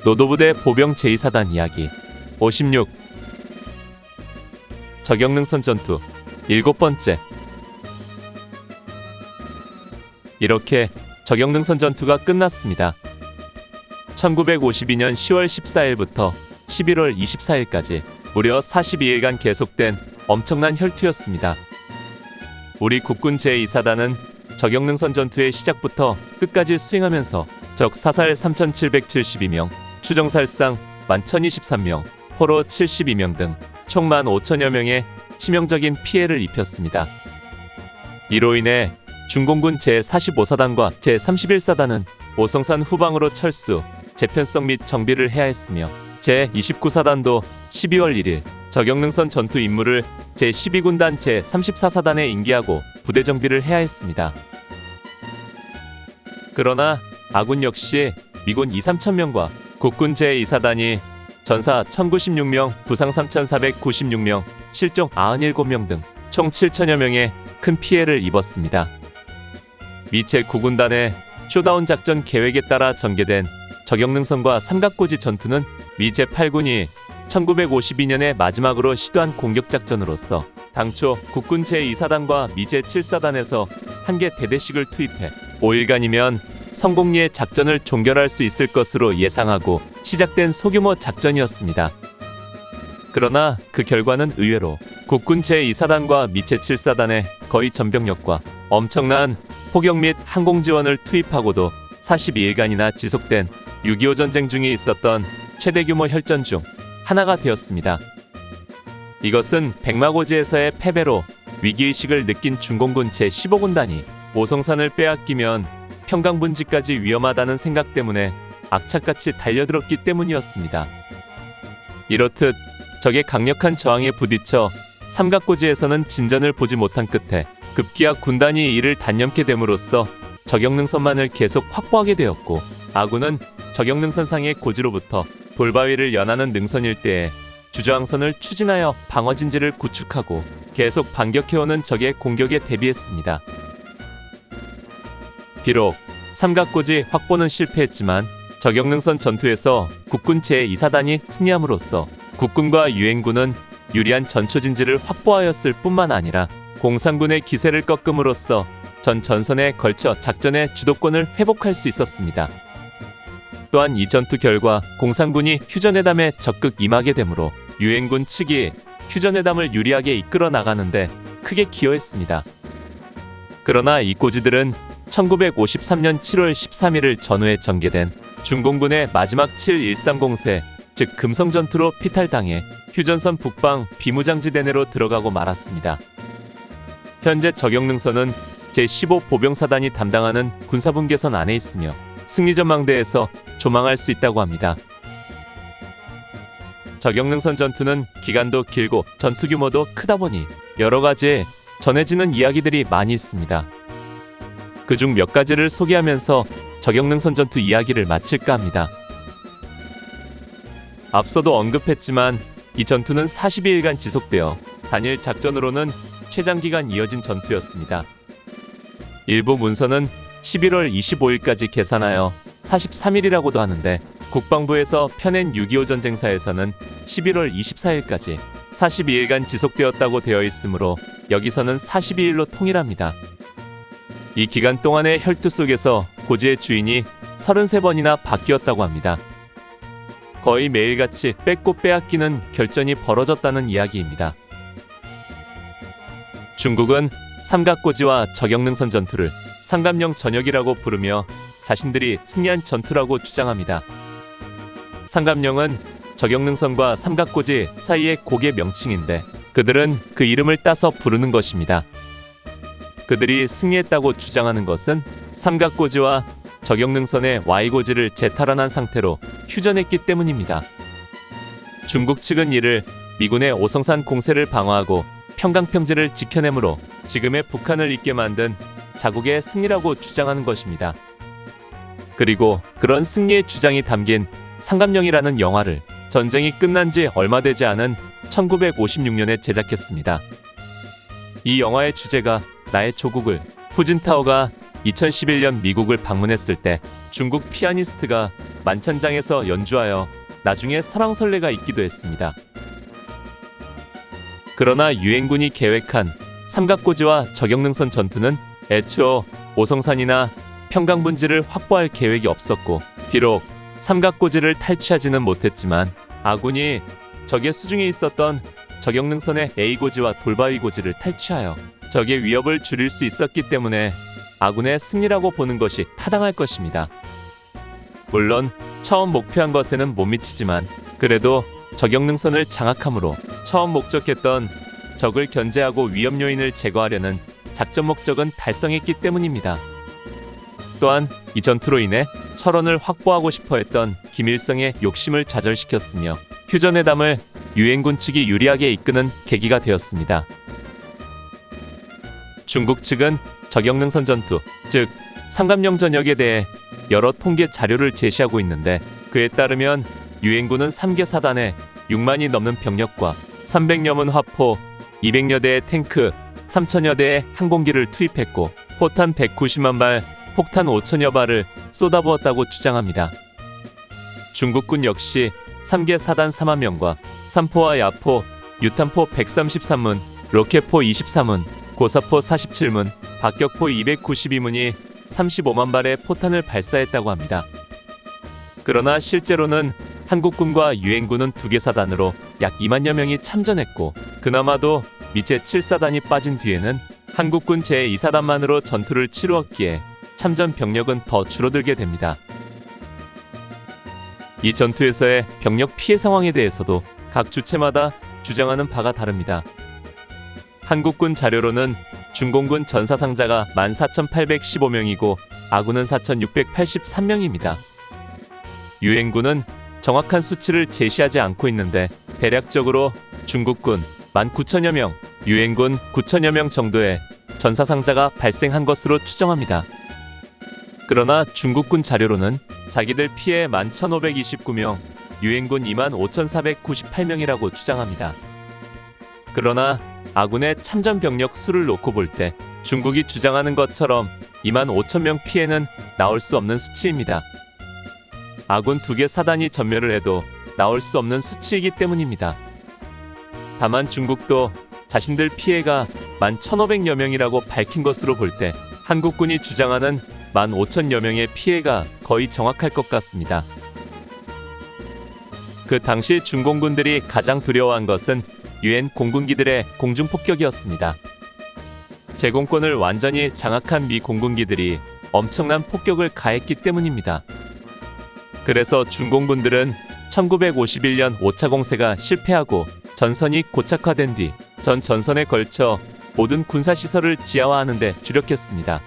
노도부대 보병 제2사단 이야기 56 적영능선 전투 7번째. 이렇게 적영능선 전투가 끝났습니다. 1952년 10월 14일부터 11월 24일까지 무려 42일간 계속된 엄청난 혈투였습니다. 우리 국군 제2사단은 적영능선 전투의 시작부터 끝까지 수행하면서 적 사살 3,772명, 추정살상 11,023명, 포로 72명 등 총 15,000여 명의 치명적인 피해를 입혔습니다. 이로 인해 중공군 제45사단과 제31사단은 오성산 후방으로 철수, 재편성 및 정비를 해야 했으며 제29사단도 12월 1일 적영능선 전투 임무를 제12군단 제34사단에 인계하고 부대 정비를 해야 했습니다. 그러나 아군 역시 미군 2,3,000명과 국군 제2사단이 전사 1,096명, 부상 3,496명, 실종 97명 등 총 7,000여 명의 큰 피해를 입었습니다. 미 제9군단의 쇼다운 작전 계획에 따라 전개된 적영능선과 삼각고지 전투는 미 제8군이 1952년에 마지막으로 시도한 공격작전으로서 당초 국군 제2사단과 미 제7사단에서 한 개 대대씩을 투입해 5일간이면 성공리의 작전을 종결할 수 있을 것으로 예상하고 시작된 소규모 작전이었습니다. 그러나 그 결과는 의외로 국군 제2사단과 미 제7사단의 거의 전병력과 엄청난 포격 및 항공 지원을 투입하고도 42일간이나 지속된 6.25 전쟁 중에 있었던 최대 규모 혈전 중 하나가 되었습니다. 이것은 백마고지에서의 패배로 위기의식을 느낀 중공군 제15군단이 오성산을 빼앗기면 평강분지까지 위험하다는 생각 때문에 악착같이 달려들었기 때문이었습니다. 이렇듯 적의 강력한 저항에 부딪혀 삼각고지에서는 진전을 보지 못한 끝에 급기야 군단이 이를 단념케 됨으로써 적영능선만을 계속 확보하게 되었고, 아군은 적영능선상의 고지로부터 돌바위를 연하는 능선 일대에 주저항선을 추진하여 방어진지를 구축하고 계속 반격해오는 적의 공격에 대비했습니다. 비록 삼각고지 확보는 실패했지만 적영능선 전투에서 국군 제2사단이 승리함으로써 국군과 유엔군은 유리한 전초진지를 확보하였을 뿐만 아니라 공산군의 기세를 꺾음으로써 전 전선에 걸쳐 작전의 주도권을 회복할 수 있었습니다. 또한 이 전투 결과 공산군이 휴전회담에 적극 임하게 되므로 유엔군 측이 휴전회담을 유리하게 이끌어 나가는데 크게 기여했습니다. 그러나 이 고지들은 1953년 7월 13일을 전후에 전개된 중공군의 마지막 7.13 공세, 즉 금성전투로 피탈당해 휴전선 북방 비무장지대 내로 들어가고 말았습니다. 현재 적영능선은 제15 보병사단이 담당하는 군사분계선 안에 있으며 승리전망대에서 조망할 수 있다고 합니다. 적영능선 전투는 기간도 길고 전투 규모도 크다 보니 여러 가지 전해지는 이야기들이 많이 있습니다. 그중 몇 가지를 소개하면서 적영능선 전투 이야기를 마칠까 합니다. 앞서도 언급했지만 이 전투는 42일간 지속되어 단일 작전으로는 최장기간 이어진 전투였습니다. 일부 문서는 11월 25일까지 계산하여 43일이라고도 하는데 국방부에서 펴낸 6.25 전쟁사에서는 11월 24일까지 42일간 지속되었다고 되어 있으므로 여기서는 42일로 통일합니다. 이 기간 동안의 혈투 속에서 고지의 주인이 33번이나 바뀌었다고 합니다. 거의 매일같이 뺏고 빼앗기는 결전이 벌어졌다는 이야기입니다. 중국은 삼각고지와 적영능선 전투를 상감령 전역이라고 부르며 자신들이 승리한 전투라고 주장합니다. 상감령은 적영능선과 삼각고지 사이의 고개 명칭인데 그들은 그 이름을 따서 부르는 것입니다. 그들이 승리했다고 주장하는 것은 삼각고지와 적영능선의 Y고지를 재탈환한 상태로 휴전했기 때문입니다. 중국 측은 이를 미군의 오성산 공세를 방어하고 평강평지를 지켜내므로 지금의 북한을 있게 만든 자국의 승리라고 주장하는 것입니다. 그리고 그런 승리의 주장이 담긴 상감령이라는 영화를 전쟁이 끝난 지 얼마 되지 않은 1956년에 제작했습니다. 이 영화의 주제가 나의 조국을, 후진타오가 2011년 미국을 방문했을 때 중국 피아니스트가 만찬장에서 연주하여 나중에 설왕설래가 있기도 했습니다. 그러나 유엔군이 계획한 삼각고지와 저격능선 전투는 애초 오성산이나 평강분지를 확보할 계획이 없었고, 비록 삼각고지를 탈취하지는 못했지만 아군이 적의 수중에 있었던 저격능선의 A고지와 돌바위고지를 탈취하여 적의 위협을 줄일 수 있었기 때문에 아군의 승리라고 보는 것이 타당할 것입니다. 물론 처음 목표한 것에는 못 미치지만 그래도 저격능선을 장악함으로 처음 목적했던 적을 견제하고 위협 요인을 제거하려는 작전 목적은 달성했기 때문입니다. 또한 이 전투로 인해 철원을 확보하고 싶어 했던 김일성의 욕심을 좌절시켰으며 휴전회담을 유엔군 측이 유리하게 이끄는 계기가 되었습니다. 중국 측은 저격능선 전투, 즉 상감령 전역에 대해 여러 통계 자료를 제시하고 있는데, 그에 따르면 유엔군은 3개 사단에 6만이 넘는 병력과 300여문 화포, 200여 대의 탱크, 3천여 대의 항공기를 투입했고 포탄 190만 발, 폭탄 5천여 발을 쏟아부었다고 주장합니다. 중국군 역시 3개 사단 4만 명과 삼포와 야포, 유탄포 133문, 로켓포 23문, 고사포 47문, 박격포 292문이 35만 발의 포탄을 발사했다고 합니다. 그러나 실제로는 한국군과 유엔군은 2개 사단으로 약 2만여 명이 참전했고, 그나마도 미 제7사단이 빠진 뒤에는 한국군 제2사단만으로 전투를 치루었기에 참전 병력은 더 줄어들게 됩니다. 이 전투에서의 병력 피해 상황에 대해서도 각 주체마다 주장하는 바가 다릅니다. 한국군 자료로는 중공군 전사상자가 14,815명이고 아군은 4,683명입니다. 유엔군은 정확한 수치를 제시하지 않고 있는데 대략적으로 중국군 19,000여 명, 유엔군 9,000여 명 정도의 전사상자가 발생한 것으로 추정합니다. 그러나 중국군 자료로는 자기들 피해 11,529명, 유엔군 25,498명이라고 주장합니다. 그러나 아군의 참전 병력 수를 놓고 볼 때 중국이 주장하는 것처럼 25,000명 피해는 나올 수 없는 수치입니다. 아군 2개 사단이 전멸을 해도 나올 수 없는 수치이기 때문입니다. 다만 중국도 자신들 피해가 11,500여 명이라고 밝힌 것으로 볼 때 한국군이 주장하는 15,000여 명의 피해가 거의 정확할 것 같습니다. 그 당시 중공군들이 가장 두려워한 것은 유엔 공군기들의 공중폭격이었습니다. 제공권을 완전히 장악한 미 공군기들이 엄청난 폭격을 가했기 때문입니다. 그래서 중공군들은 1951년 5차 공세가 실패하고 전선이 고착화된 뒤 전 전선에 걸쳐 모든 군사시설을 지하화하는 데 주력했습니다.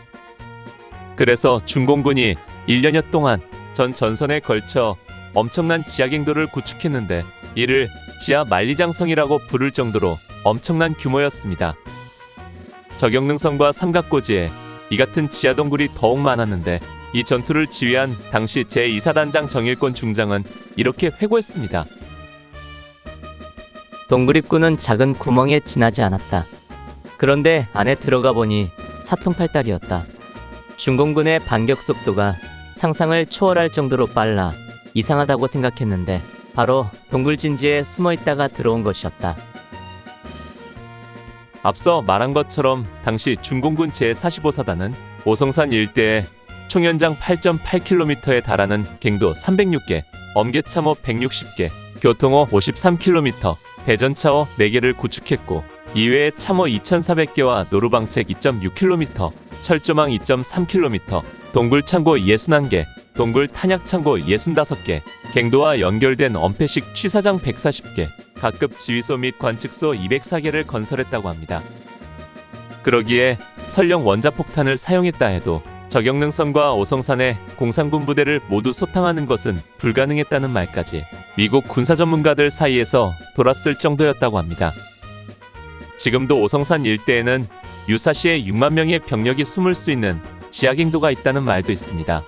그래서 중공군이 1년여 동안 전 전선에 걸쳐 엄청난 지하갱도를 구축했는데 이를 지하 만리장성이라고 부를 정도로 엄청난 규모였습니다. 저격능선과 삼각고지에 이 같은 지하동굴이 더욱 많았는데 이 전투를 지휘한 당시 제2사단장 정일권 중장은 이렇게 회고했습니다. 동굴입구는 작은 구멍에 지나지 않았다. 그런데 안에 들어가 보니 사통팔달이었다. 중공군의 반격 속도가 상상을 초월할 정도로 빨라 이상하다고 생각했는데 바로 동굴진지에 숨어있다가 들어온 것이었다. 앞서 말한 것처럼 당시 중공군 제45사단은 오성산 일대에 총연장 8.8km에 달하는 갱도 306개, 엄계참호 160개, 교통호 53km, 대전차호 4개를 구축했고 이외에 참호 2,400개와 노루방책 2.6km, 철조망 2.3km, 동굴창고 61개, 동굴 탄약창고 65개, 갱도와 연결된 엄폐식 취사장 140개, 각급 지휘소 및 관측소 204개를 건설했다고 합니다. 그러기에 설령 원자폭탄을 사용했다 해도 저격능선과 오성산의 공산군 부대를 모두 소탕하는 것은 불가능했다는 말까지 미국 군사 전문가들 사이에서 돌았을 정도였다고 합니다. 지금도 오성산 일대에는 유사시에 6만 명의 병력이 숨을 수 있는 지하갱도가 있다는 말도 있습니다.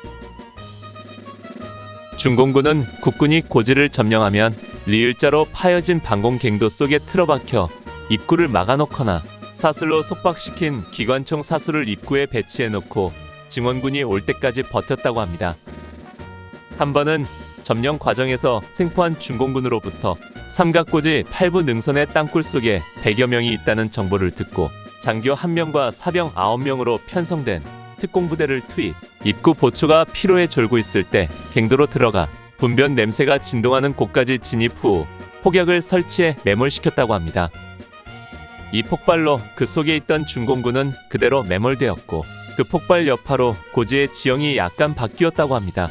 중공군은 국군이 고지를 점령하면 리을자로 파여진 방공갱도 속에 틀어박혀 입구를 막아놓거나 사슬로 속박시킨 기관총 사수를 입구에 배치해놓고 증원군이 올 때까지 버텼다고 합니다. 한 번은 점령 과정에서 생포한 중공군으로부터 삼각고지 8부 능선의 땅굴 속에 100여 명이 있다는 정보를 듣고 장교 1명과 사병 9명으로 편성된 특공부대를 투입. 입구 보초가 피로에 졸고 있을 때 갱도로 들어가 분변 냄새가 진동하는 곳까지 진입 후 폭약을 설치해 매몰시켰다고 합니다. 이 폭발로 그 속에 있던 중공군은 그대로 매몰되었고 그 폭발 여파로 고지의 지형이 약간 바뀌었다고 합니다.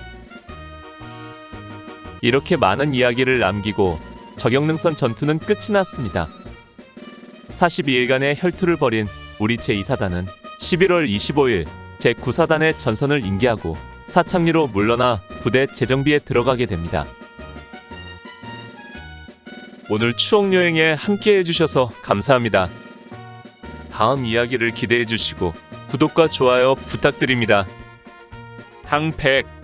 이렇게 많은 이야기를 남기고 적영능선 전투는 끝이 났습니다. 42일간의 혈투를 벌인 우리 제2사단은 11월 25일 제9사단의 전선을 인계하고 사창리로 물러나 부대 재정비에 들어가게 됩니다. 오늘 추억여행에 함께 해주셔서 감사합니다. 다음 이야기를 기대해 주시고 구독과 좋아요 부탁드립니다. 항백